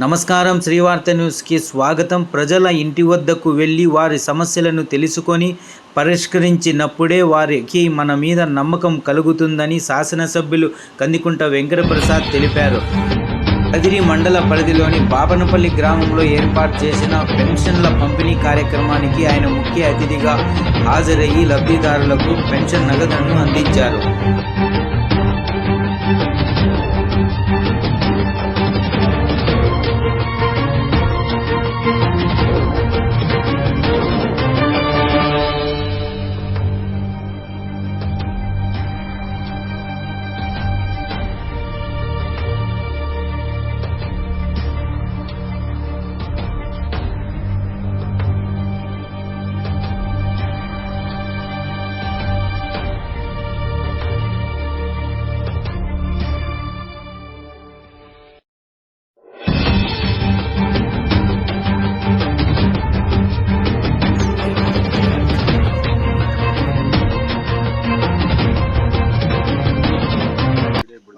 నమస్కారం. శ్రీవార్త న్యూస్కి స్వాగతం. ప్రజల ఇంటి వద్దకు వెళ్ళి వారి సమస్యలను తెలుసుకొని పరిష్కరించినప్పుడే వారికి మన మీద నమ్మకం కలుగుతుందని శాసనసభ్యులు కందికుంట వెంకటప్రసాద్ తెలిపారు. కదిరి మండల పరిధిలోని బాపనపల్లి గ్రామంలో ఏర్పాటు చేసిన పెన్షన్ల పంపిణీ కార్యక్రమానికి ఆయన ముఖ్య అతిథిగా హాజరయ్యి లబ్ధిదారులకు పెన్షన్ నగదును అందించారు.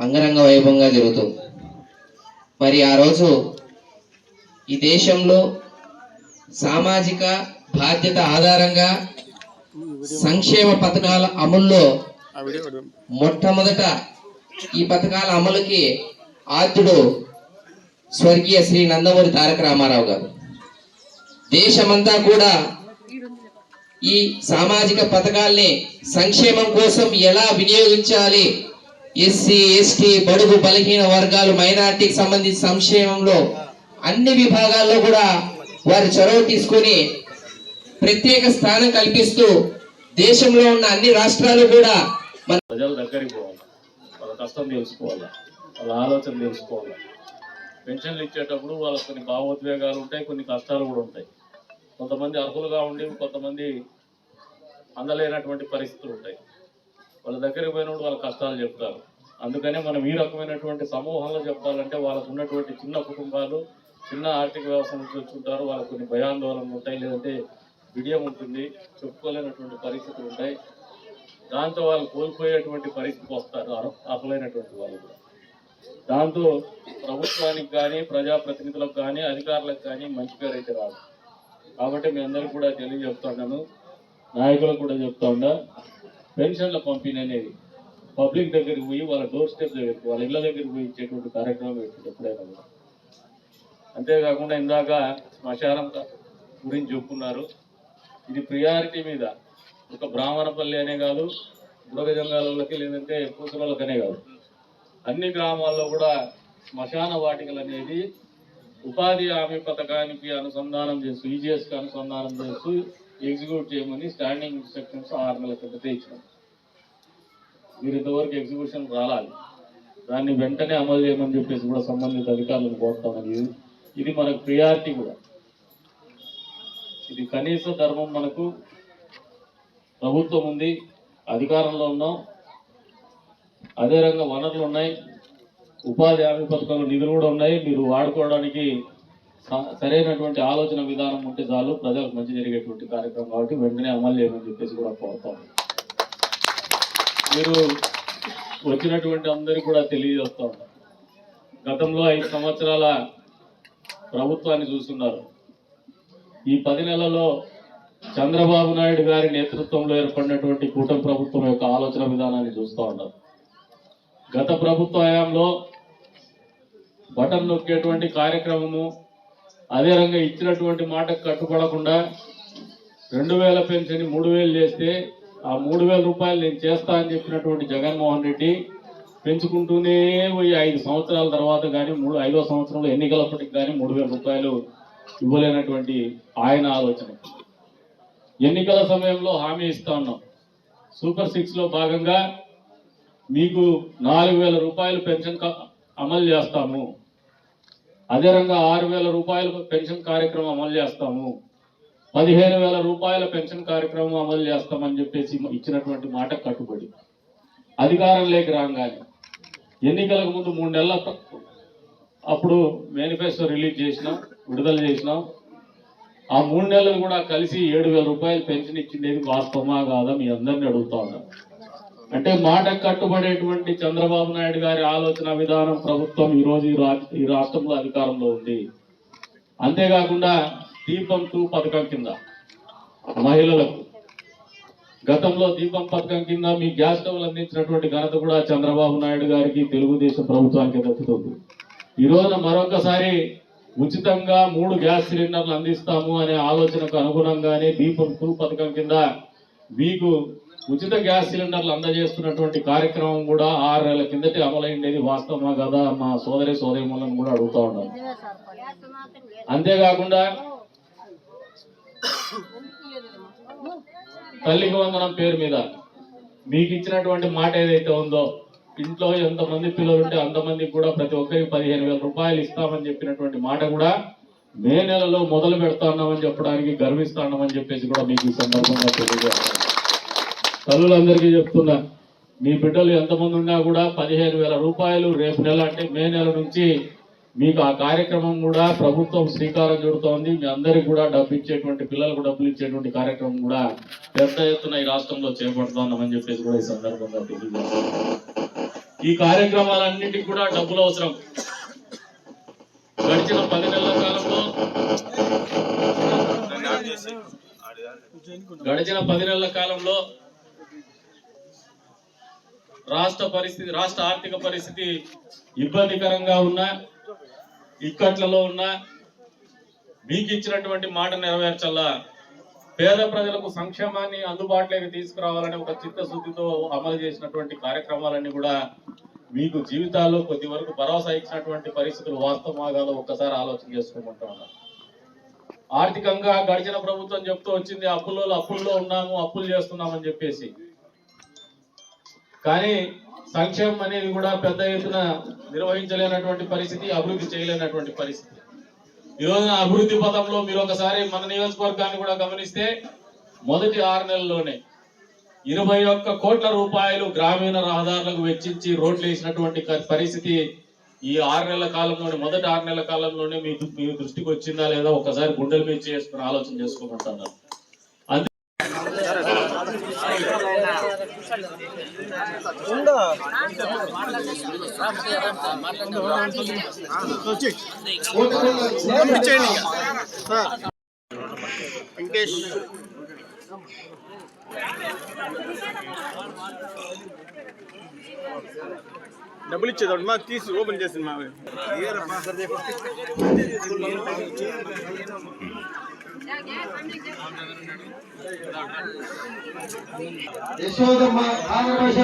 అంగరంగ వైభవంగా జరుగుతుంది. మరి ఆ రోజు ఈ దేశంలో సామాజిక బాధ్యత ఆధారంగా సంక్షేమ పథకాల అమల్లో మొట్టమొదట ఈ పథకాల అమలుకి ఆద్యుడు స్వర్గీయ శ్రీ నందమూరి తారక రామారావు గారు. దేశమంతా కూడా ఈ సామాజిక పథకాల్ని సంక్షేమం కోసం ఎలా వినియోగించాలి, ఎస్సీ ఎస్టీ బడుగు బలహీన వర్గాలు మైనార్టీకి సంబంధించిన సంక్షేమంలో అన్ని విభాగాల్లో కూడా వారి చొరవ తీసుకొని ప్రత్యేక స్థానం కల్పిస్తూ దేశంలో ఉన్న అన్ని రాష్ట్రాలు కూడా ప్రజల దగ్గరికి పోవాలి, వాళ్ళ కష్టం తెలుసుకోవాలి, వాళ్ళ ఆలోచన తెలుసుకోవాలి. పెన్షన్లు ఇచ్చేటప్పుడు వాళ్ళకి కొన్ని భావోద్వేగాలు ఉంటాయి, కొన్ని కష్టాలు కూడా ఉంటాయి. కొంతమంది అర్హులుగా ఉండి కొంతమంది అందలేనటువంటి పరిస్థితులు ఉంటాయి. వాళ్ళ దగ్గరికి పోయినప్పుడు వాళ్ళ కష్టాలు చెప్తారు. అందుకనే మనం ఈ రకమైనటువంటి సమూహంలో చెప్పాలంటే వాళ్ళకు ఉన్నటువంటి చిన్న కుటుంబాలు, చిన్న ఆర్థిక వ్యవస్థ నుంచి వచ్చుంటారు. వాళ్ళకు కొన్ని భయాందోళనలు ఉంటాయి, లేదంటే బిడియం ఉంటుంది, చెప్పుకోలేనటువంటి పరిస్థితులు ఉంటాయి. దాంతో వాళ్ళు కోల్పోయేటువంటి పరిస్థితికి వస్తారు అర్హులైనటువంటి వాళ్ళు కూడా. దాంతో ప్రభుత్వానికి కానీ ప్రజాప్రతినిధులకు కానీ అధికారులకు కానీ మంచి పేరు అయితే రాదు. కాబట్టి మీ అందరికీ కూడా తెలియజెప్తున్నాను, నాయకులకు కూడా చెప్తా ఉన్నా, పెన్షన్ల పంపిణీ అనేది పబ్లిక్ దగ్గరికి పోయి వాళ్ళ డోర్ స్టెప్ దగ్గరికి, వాళ్ళ ఇళ్ళ దగ్గరికి పోయి ఇచ్చేటువంటి కార్యక్రమం పెట్టింది ఎప్పుడైనా కూడా. అంతేకాకుండా ఇందాక శ్మశానం గురించి చెప్పుకున్నారు. ఇది ప్రియారిటీ మీద ఒక బ్రాహ్మణపల్లి అనే కాదు, బుడగజంగాలకి లేదంటే పూసలకనే కాదు, అన్ని గ్రామాల్లో కూడా శ్మశాన వాటికలు అనేది ఉపాధి హామీ పథకానికి అనుసంధానం చేస్తూ, ఈజీఎస్కి అనుసంధానం చేస్తూ ఎగ్జిక్యూట్ చేయమని స్టాండింగ్ ఇన్స్ట్రక్షన్స్ 6 నెలల క్రితమే ఇచ్చినాం. మీరు ఇంతవరకు ఎగ్జిక్యూషన్ రావాలి, దాన్ని వెంటనే అమలు చేయమని చెప్పేసి కూడా సంబంధిత అధికారులను కోరుతామని. ఇది మనకు ప్రియారిటీ కూడా, ఇది కనీస ధర్మం. మనకు ప్రభుత్వం ఉంది, అధికారంలో ఉన్నాం, అదే రంగా వనరులు ఉన్నాయి, ఉపాధి హామీ పథకంలో నిధులు కూడా ఉన్నాయి. మీరు వాడుకోవడానికి సరైనటువంటి ఆలోచన విధానం ఉంటే చాలు, ప్రజలకు మంచి జరిగేటువంటి కార్యక్రమం. కాబట్టి వెంటనే అమలు చేయమని చెప్పేసి కూడా కోరుతాం. మీరు వచ్చినటువంటి అందరికీ కూడా తెలియజేస్తూ ఉంటారు, గతంలో 5 సంవత్సరాల ప్రభుత్వాన్ని చూస్తున్నారు. ఈ 10 నెలల్లో చంద్రబాబు నాయుడు గారి నేతృత్వంలో ఏర్పడినటువంటి కూటమి ప్రభుత్వం యొక్క ఆలోచన విధానాన్ని చూస్తూ ఉన్నారు. గత ప్రభుత్వ హయాంలో బటన్ నొక్కేటువంటి కార్యక్రమము, అదే రంగా ఇచ్చినటువంటి మాటకు కట్టుబడకుండా 2000 పెన్షన్ 3000 చేస్తే ఆ 3000 రూపాయలు నేను చేస్తా అని చెప్పినటువంటి జగన్మోహన్ రెడ్డి పెంచుకుంటూనే పోయి 5 సంవత్సరాల తర్వాత కానీ 5వ సంవత్సరంలో ఎన్నికలప్పటికి కానీ 3000 రూపాయలు ఇవ్వలేనటువంటి ఆయన ఆలోచన. ఎన్నికల సమయంలో హామీ ఇస్తా ఉన్నాం, సూపర్ 6లో భాగంగా మీకు 4000 రూపాయలు పెన్షన్ అమలు చేస్తాము, అదే రంగా 6000 రూపాయల పెన్షన్ కార్యక్రమం అమలు చేస్తాము, 15000 రూపాయల పెన్షన్ కార్యక్రమం అమలు చేస్తామని చెప్పేసి ఇచ్చినటువంటి మాట కట్టుబడి అధికారంలోకి రాగానే ఎన్నికలకు ముందు 3 నెలల అప్పుడు మేనిఫెస్టో రిలీజ్ చేసినాం, విడుదల చేసినాం. ఆ 3 నెలలు కూడా కలిసి 7000 రూపాయలు పెన్షన్ ఇచ్చిండేది వాస్తవమా కాదా మీ అందరినీ అడుగుతా ఉన్నాం. అంటే మాటకు కట్టుబడేటువంటి చంద్రబాబు నాయుడు గారి ఆలోచన విధానం ప్రభుత్వం ఈరోజు ఈ రాష్ట్రంలో అధికారంలో ఉంది. అంతేకాకుండా దీపం 2 పథకం కింద మహిళలకు గతంలో దీపం పథకం కింద మీ గ్యాస్ స్టవ్లు అందించినటువంటి ఘనత కూడా చంద్రబాబు నాయుడు గారికి తెలుగుదేశం ప్రభుత్వానికి దక్కుతుంది. ఈ రోజున మరొకసారి ఉచితంగా 3 గ్యాస్ సిలిండర్లు అందిస్తాము అనే ఆలోచనకు అనుగుణంగానే దీపం 2 పథకం కింద మీకు ఉచిత గ్యాస్ సిలిండర్లు అందజేస్తున్నటువంటి కార్యక్రమం కూడా 6 నెలల కిందటి అమలైండేది వాస్తవమా కదా మా సోదరిమణులను కూడా అడుగుతా ఉన్నాను. అంతేకాకుండా తల్లికి వందనం పేరు మీద మీకు ఇచ్చినటువంటి మాట ఏదైతే ఉందో, ఇంట్లో ఎంతమంది పిల్లలు ఉంటే అంతమందికి కూడా ప్రతి ఒక్కరికి 15,000 రూపాయలు ఇస్తామని చెప్పినటువంటి మాట కూడా మే నెలలో మొదలు పెడతాన్నామని చెప్పడానికి గర్విస్తామని చెప్పేసి కూడా మీకు ఈ సందర్భంగా తెలియజేస్తాను. తల్లులందరికీ చెప్తున్నా, మీ బిడ్డలు ఎంతమంది ఉన్నా కూడా 15,000 రూపాయలు రేపు నెల అంటే మే నెల నుంచి మీకు ఆ కార్యక్రమం కూడా ప్రభుత్వం శ్రీకారం చుడుతోంది. మీ అందరికి కూడా డబ్బు ఇచ్చేటువంటి, పిల్లలకు డబ్బులు ఇచ్చేటువంటి కార్యక్రమం కూడా పెద్ద ఎత్తున ఈ రాష్ట్రంలో చేపడుతున్నామని చెప్పేసి కూడా ఈ సందర్భంగా తెలియజేస్తాం. ఈ కార్యక్రమాలన్నింటికి కూడా డబ్బులు అవసరం. గడిచిన 10 నెలల కాలంలో రాష్ట్ర ఆర్థిక పరిస్థితి ఇబ్బందికరంగా ఉన్నా, ఇక్కట్లలో ఉన్నా మీకు ఇచ్చినటువంటి మాట నెరవేర్చాలా, పేద ప్రజలకు సంక్షేమాన్ని అందుబాటులోకి తీసుకురావాలని ఒక చిత్తశుద్ధితో అమలు చేసినటువంటి కార్యక్రమాలన్నీ కూడా మీకు జీవితాల్లో కొద్ది వరకు భరోసా ఇచ్చినటువంటి పరిస్థితులు వాస్తవమాగాలో ఒక్కసారి ఆలోచన చేసుకోమంటా ఉన్నారు. ఆర్థికంగా గడిచిన ప్రభుత్వం చెప్తూ వచ్చింది అప్పుల్లో ఉన్నాము, అప్పులు చేస్తున్నామని చెప్పేసి. కానీ సంక్షేమం అనేది కూడా పెద్ద ఎత్తున నిర్వహించలేనటువంటి పరిస్థితి, అభివృద్ధి చేయలేనటువంటి పరిస్థితి. ఈ రోజున అభివృద్ధి పథంలో మీరు ఒకసారి మన నియోజకవర్గాన్ని కూడా గమనిస్తే మొదటి 6 నెలల్లోనే 21 కోట్ల రూపాయలు గ్రామీణ రహదారులకు వెచ్చించి రోడ్లు వేసినటువంటి పరిస్థితి ఈ 6 నెలల కాలంలోనే, మొదటి 6 నెలల కాలంలోనే మీ దృష్టికి వచ్చిందా లేదా ఒకసారి గుండెల మీద చేసుకుని ఆలోచన చేసుకోమంటున్నారు. డబ్బులు ఇచ్చేది మాకు తీసి ఓపెన్ చేసింది మా యశోదమ్మ ఆంధ్రభాష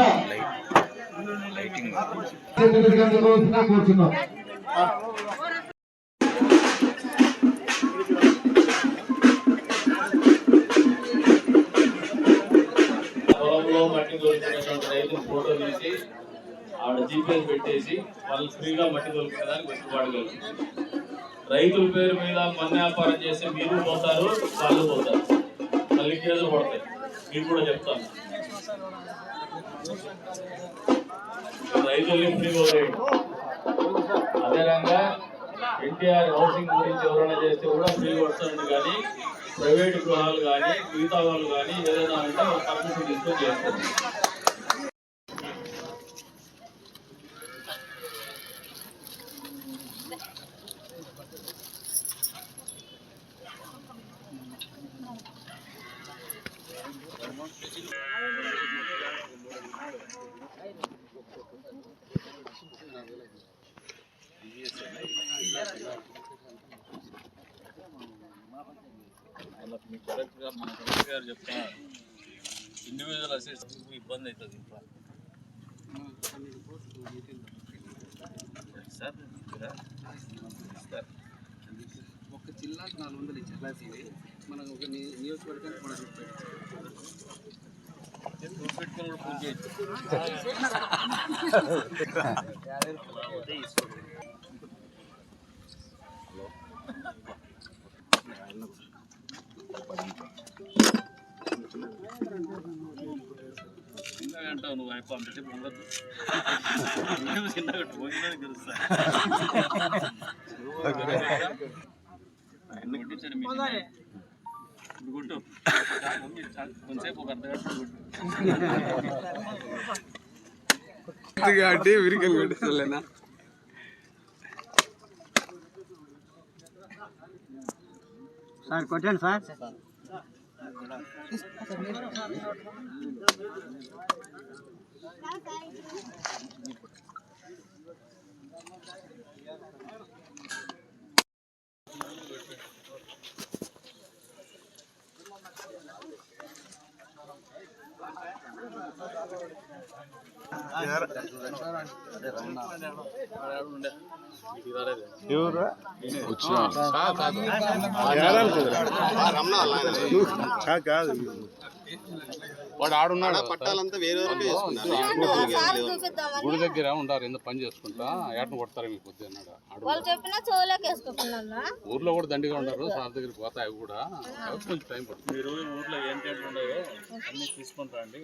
కూర్చున్నాం. పొలంలో మట్టి దొరికినటువంటి రైతులు ఫోటో తీసి ఆవిడ జీపీఎస్ పెట్టేసి వాళ్ళు ఫ్రీగా మట్టి దొరికినదానికి వెసులుబాటుగలరు. రైతుల పేరు మీద మన్న వ్యాపారం చేసి మీరు పోతారు, వాళ్ళు పోతారు, మళ్ళీ కేసులు పడతాయి. మీకు కూడా చెప్తాను, రైతుల్ని ఫ్రీగా వదిలేయండి. అదే రకంగా ఎన్టీఆర్ హౌసింగ్ గురించి ఎవరైనా చేస్తే కూడా ఫ్రీగా వస్తుంది. కానీ ప్రైవేట్ గృహాలు కానీ మిగతా వాళ్ళు కానీ ఏదైనా అంటే పర్మిషన్ తీసుకొని చేస్తారు. మీకు కరెక్ట్గా మన కలెక్టర్ గారు చెప్తున్నారు, ఇండివిజువల్ అసెట్స్ ఇబ్బంది అవుతుంది. ఒక జిల్లాకు 400 ఇచ్చారు. మనకు ఒక నియోజకవర్గానికి మనం పెట్టుకుని కూడా పూజ చేయొచ్చు. అంటావు నువ్వు అయిపో అంటే ఉండదు, చిన్నగా భోజనానికి తెలుస్తా. గుట్టు కొంచెంసేపు ఒక అర్ధగంట గుట్టు కాబట్టి విరికలు కొట్టేలేనా సార్ కొట్టండి సార్ కాదు వాడు ఆడున్నాడు పట్టాలంతా వేరే గుడి దగ్గర ఉండారు ఎందుకు పని చేసుకుంటా ఏటను కొడతారు మీకు పొద్దు అన్నాడు వాళ్ళు చెప్పినా చెవులోకి వేసుకుంటున్నా ఊర్లో కూడా దండిగా ఉంటారు సార్ దగ్గరికి పోతాయి అవి కూడా కొంచెం టైం పడుతుంది. మీరు ఊర్లో ఏం టెంట్లు ఉన్నాయో అన్ని తీసుకుంటా అండి